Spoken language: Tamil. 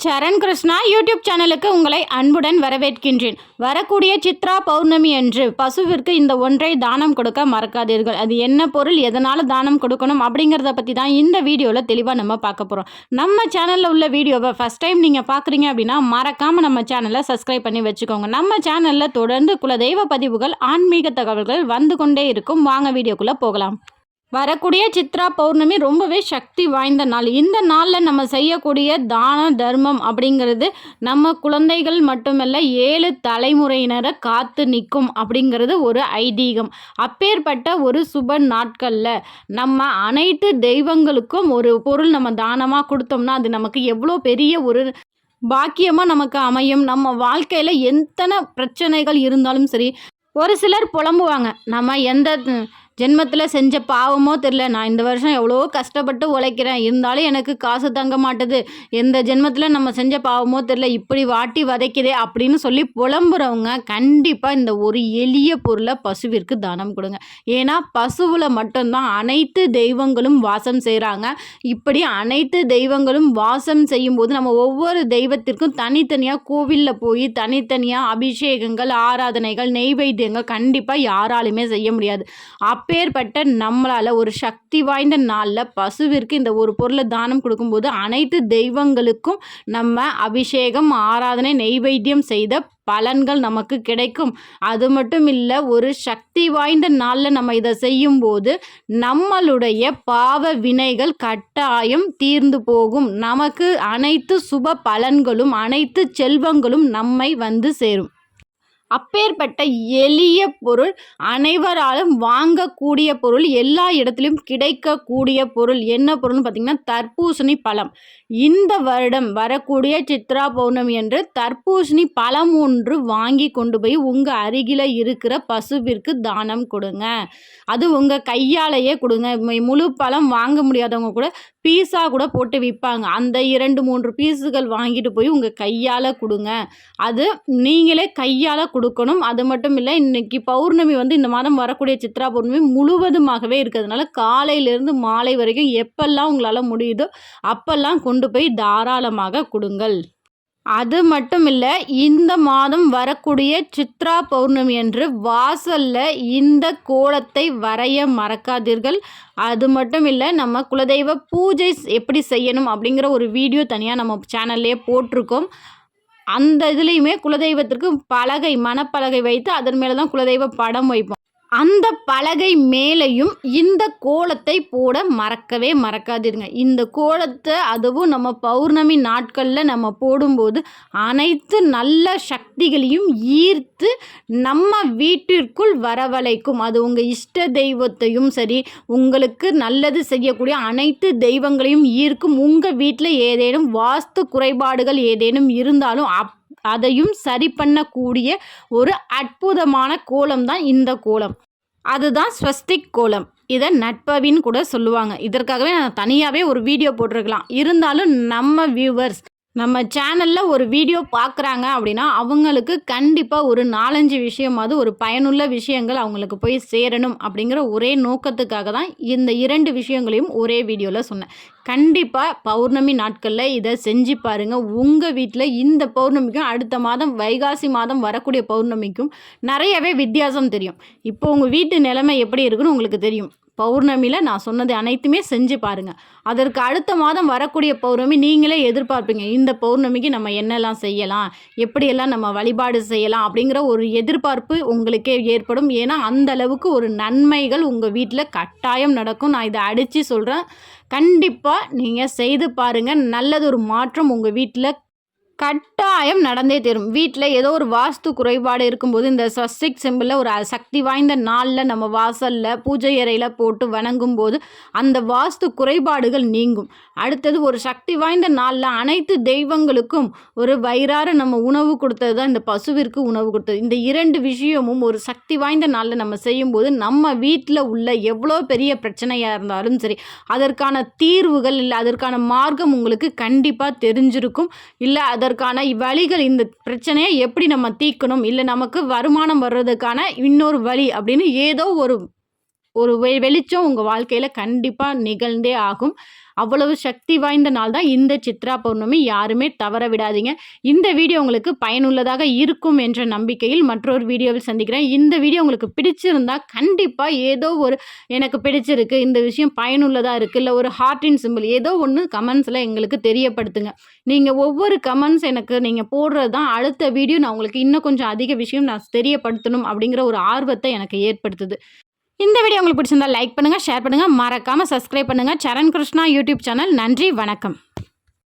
சரண் கிருஷ்ணா யூடியூப் சேனலுக்கு உங்களை அன்புடன் வரவேற்கின்றேன். வரக்கூடிய சித்ரா பௌர்ணமி அன்று பசுவிற்கு இந்த ஒன்றை தானம் கொடுக்க மறக்காதீர்கள். அது என்ன பொருள், எதனால் தானம் கொடுக்கணும் அப்படிங்கிறத பற்றி தான் இந்த வீடியோவில் தெளிவாக நம்ம பார்க்க போகிறோம். நம்ம சேனலில் உள்ள வீடியோவை ஃபஸ்ட் டைம் நீங்கள் பார்க்குறீங்க அப்படின்னா மறக்காமல் நம்ம சேனலை சப்ஸ்கிரைப் பண்ணி வச்சுக்கோங்க. நம்ம சேனலில் தொடர்ந்து குலதெய்வ பதிவுகள், ஆன்மீக தகவல்கள் வந்து கொண்டே இருக்கும். வாங்க வீடியோக்குள்ளே போகலாம். வரக்கூடிய சித்ரா பௌர்ணமி ரொம்பவே சக்தி வாய்ந்த நாள். இந்த நாளில் நம்ம செய்யக்கூடிய தான தர்மம் அப்படிங்கிறது நம்ம குழந்தைகள் மட்டுமல்ல 7 தலைமுறையினரை காத்து நிற்கும் அப்படிங்கிறது ஒரு ஐதீகம். அப்பேற்பட்ட ஒரு சுப நாட்களில் நம்ம அனைத்து தெய்வங்களுக்கும் ஒரு பொருள் நம்ம தானமாக கொடுத்தோம்னா அது நமக்கு எவ்வளோ பெரிய ஒரு பாக்கியமாக நமக்கு அமையும். நம்ம வாழ்க்கையில் எத்தனை பிரச்சனைகள் இருந்தாலும் சரி, ஒரு சிலர் புலம்புவாங்க, நம்ம எந்த ஜென்மத்தில் செஞ்ச பாவமோ தெரில, நான் இந்த வருஷம் எவ்வளோ கஷ்டப்பட்டு உழைக்கிறேன், இருந்தாலும் எனக்கு காசு தங்க மாட்டுது, எந்த ஜென்மத்தில் நம்ம செஞ்ச பாவமோ தெரில, இப்படி வாட்டி வதைக்குதே அப்படின்னு சொல்லி புலம்புறவங்க கண்டிப்பாக இந்த ஒரு எளிய பொருளை பசுவிற்கு தானம் கொடுங்க. ஏன்னா பசுவில் மட்டும்தான் அனைத்து தெய்வங்களும் வாசம் செய்கிறாங்க. இப்படி அனைத்து தெய்வங்களும் வாசம் செய்யும்போது நம்ம ஒவ்வொரு தெய்வத்திற்கும் தனித்தனியாக கோவிலில் போய் தனித்தனியாக அபிஷேகங்கள், ஆராதனைகள், நெய்வேத்தியங்கள் கண்டிப்பாக யாராலுமே செய்ய முடியாது. அப்பேற்பட்ட நம்மளால் ஒரு சக்தி வாய்ந்த நாளில் பசுவிற்கு இந்த ஒரு பொருளை தானம் கொடுக்கும்போது அனைத்து தெய்வங்களுக்கும் நம்ம அபிஷேகம், ஆராதனை, நெய்வேத்தியம் செய்த பலன்கள் நமக்கு கிடைக்கும். அது மட்டும் இல்லை, ஒரு சக்தி வாய்ந்த நாளில் நம்ம இதை செய்யும்போது நம்மளுடைய பாவ வினைகள் கட்டாயம் தீர்ந்து போகும். நமக்கு அனைத்து சுப பலன்களும், அனைத்து செல்வங்களும் நம்மை வந்து சேரும். அப்பேற்பட்ட எளிய பொருள், அனைவராலும் வாங்கக்கூடிய பொருள், எல்லா இடத்துலையும் கிடைக்கக்கூடிய பொருள் என்ன பொருள்னு பார்த்திங்கன்னா தர்பூசணி பழம். இந்த வருடம் வரக்கூடிய சித்ரா பௌர்ணமி என்று தர்பூசணி பழம் ஒன்று வாங்கி கொண்டு போய் உங்கள் அருகில் இருக்கிற பசுவிற்கு தானம் கொடுங்க. அது உங்கள் கையாலேயே கொடுங்க. முழு பழம் வாங்க முடியாதவங்க கூட பீஸாக கூட போட்டு விற்பாங்க. அந்த 2-3 பீஸுகள் வாங்கிட்டு போய் உங்கள் கையால் கொடுங்க. அது நீங்களே கையால் கொடுக்கணும். அது மட்டும் இல்லை, இன்றைக்கி பௌர்ணமி இந்த மாதம் வரக்கூடிய சித்ரா பௌர்ணமி முழுவதுமாகவே இருக்கிறதுனால காலையிலேருந்து மாலை வரைக்கும் எப்பெல்லாம் உங்களால் முடியுதோ அப்பெல்லாம் கொண்டு போய் தாராளமாக கொடுங்கள். அது மட்டும் இல்லை, இந்த மாதம் வரக்கூடிய சித்ரா பௌர்ணமி அன்று வாசலில் இந்த கோலத்தை வரைய மறக்காதீர்கள். அது மட்டும் இல்லை, நம்ம குலதெய்வ பூஜை எப்படி செய்யணும் அப்படிங்கிற ஒரு வீடியோ தனியாக நம்ம சேனல்லையே போட்டிருக்கோம். அந்த இதுலேயுமே குலதெய்வத்திற்கு பலகை, மணப்பலகை வைத்து அதன் மேலே தான் குலதெய்வ படம் வைப்போம். அந்த பலகை மேலேயும் இந்த கோலத்தை போட மறக்கவே மறக்காதீருங்க. இந்த கோலத்தை அதுவும் நம்ம பௌர்ணமி நாட்களில் நம்ம போடும்போது அனைத்து நல்ல சக்திகளையும் ஈர்த்து நம்ம வீட்டிற்குள் வரவழைக்கும். அது உங்கள் இஷ்ட தெய்வத்தையும் சரி, உங்களுக்கு நல்லது செய்யக்கூடிய அனைத்து தெய்வங்களையும் ஈர்க்கும். உங்கள் வீட்டில் ஏதேனும் வாஸ்து குறைபாடுகள் ஏதேனும் இருந்தாலும் அதையும் சரி பண்ணக்கூடிய ஒரு அற்புதமான கோலம் தான் இந்த கோலம். அதுதான் ஸ்வஸ்திக் கோலம். இதை நட்பவின்னு கூட சொல்லுவாங்க. இதற்காகவே நான் தனியாகவே ஒரு வீடியோ போட்டிருக்கலாம். இருந்தாலும் நம்ம வியூவர்ஸ் நம்ம சேனலில் ஒரு வீடியோ பார்க்குறாங்க அப்படின்னா அவங்களுக்கு கண்டிப்பாக ஒரு 4-5 விஷயமாவது, ஒரு பயனுள்ள விஷயங்கள் அவங்களுக்கு போய் சேரணும் அப்படிங்கிற ஒரே நோக்கத்துக்காக தான் இந்த 2 விஷயங்களையும் ஒரே வீடியோவில் சொன்னேன். கண்டிப்பாக பௌர்ணமி நாட்களில் இதை செஞ்சு பாருங்கள். உங்கள் வீட்டில் இந்த பௌர்ணமிக்கும் அடுத்த மாதம் வைகாசி மாதம் வரக்கூடிய பௌர்ணமிக்கும் நிறையவே வித்தியாசம் தெரியும். இப்போ உங்கள் வீட்டு நிலைமை எப்படி இருக்குன்னு உங்களுக்கு தெரியும். பௌர்ணமியில் நான் சொன்னது அனைத்துமே செஞ்சு பாருங்கள். அதற்கு அடுத்த மாதம் வரக்கூடிய பௌர்ணமி நீங்களே எதிர்பார்ப்பீங்க, இந்த பௌர்ணமிக்கு நம்ம என்னெல்லாம் செய்யலாம், எப்படியெல்லாம் நம்ம வழிபாடு செய்யலாம் அப்படிங்கிற ஒரு எதிர்பார்ப்பு உங்களுக்கே ஏற்படும். ஏன்னா அந்த அளவுக்கு ஒரு நன்மைகள் உங்கள் வீட்டில் கட்டாயம் நடக்கும். நான் இதை அடித்து சொல்கிறேன். கண்டிப்பாக நீங்கள் செய்து பாருங்கள். நல்லதொரு மாற்றம் உங்கள் வீட்டில் கட்டாயம் நடந்தே தரும். வீட்டில் ஏதோ ஒரு வாஸ்து குறைபாடு இருக்கும்போது இந்த ஸ்வஸ்திக் சிம்பிளில் ஒரு சக்தி வாய்ந்த நாளில் நம்ம வாசலில் பூஜை அறையில் போட்டு வணங்கும் போது அந்த வாஸ்து குறைபாடுகள் நீங்கும். அடுத்தது ஒரு சக்தி வாய்ந்த நாளில் அனைத்து தெய்வங்களுக்கும் ஒரு வயிறார நம்ம உணவு கொடுத்தது தான் இந்த பசுவிற்கு உணவு கொடுத்தது. இந்த 2 விஷயமும் ஒரு சக்தி வாய்ந்த நாளில் நம்ம செய்யும்போது நம்ம வீட்டில் உள்ள எவ்வளோ பெரிய பிரச்சனையாக இருந்தாலும் சரி, அதற்கான தீர்வுகள் இல்லை அதற்கான மார்க்கம் உங்களுக்கு கண்டிப்பாக தெரிஞ்சிருக்கும். இல்லை அதற்கான வழிகள், இந்த பிரச்சனையை எப்படி நம்ம தீர்க்கணும், இல்லை நமக்கு வருமானம் வர்றதுக்கான இன்னொரு வழி அப்படின்னு ஏதோ ஒரு வெளிச்சம் உங்கள் வாழ்க்கையில் கண்டிப்பாக நிகழ்ந்தே ஆகும். அவ்வளவு சக்தி வாய்ந்த நாள் தான் இந்த சித்ரா பௌர்ணமி. யாருமே தவற விடாதீங்க. இந்த வீடியோ உங்களுக்கு பயனுள்ளதாக இருக்கும் என்ற நம்பிக்கையில் மற்றொரு வீடியோவில் சந்திக்கிறேன். இந்த வீடியோ உங்களுக்கு பிடிச்சிருந்தா கண்டிப்பாக ஏதோ ஒரு எனக்கு பிடிச்சிருக்கு, இந்த விஷயம் பயனுள்ளதாக இருக்குது, இல்லை ஒரு ஹார்ட்டின் சிம்பிள் ஏதோ ஒன்று கமெண்ட்ஸில் எங்களுக்கு தெரியப்படுத்துங்க. நீங்கள் ஒவ்வொரு கமெண்ட்ஸ் எனக்கு நீங்கள் போடுறது தான் அடுத்த வீடியோ நான் உங்களுக்கு இன்னும் கொஞ்சம் அதிக விஷயம் நான் தெரியப்படுத்தணும் அப்படிங்கிற ஒரு ஆர்வத்தை எனக்கு ஏற்படுத்துது. இந்த வீடியோ உங்களுக்கு பிடிச்சிருந்தா லைக் பண்ணுங்கள், ஷேர் பண்ணுங்கள், மறக்காமல் சப்ஸ்கிரைப் பண்ணுங்கள். சரண் கிருஷ்ணா யூடியூப் சேனல். நன்றி, வணக்கம்.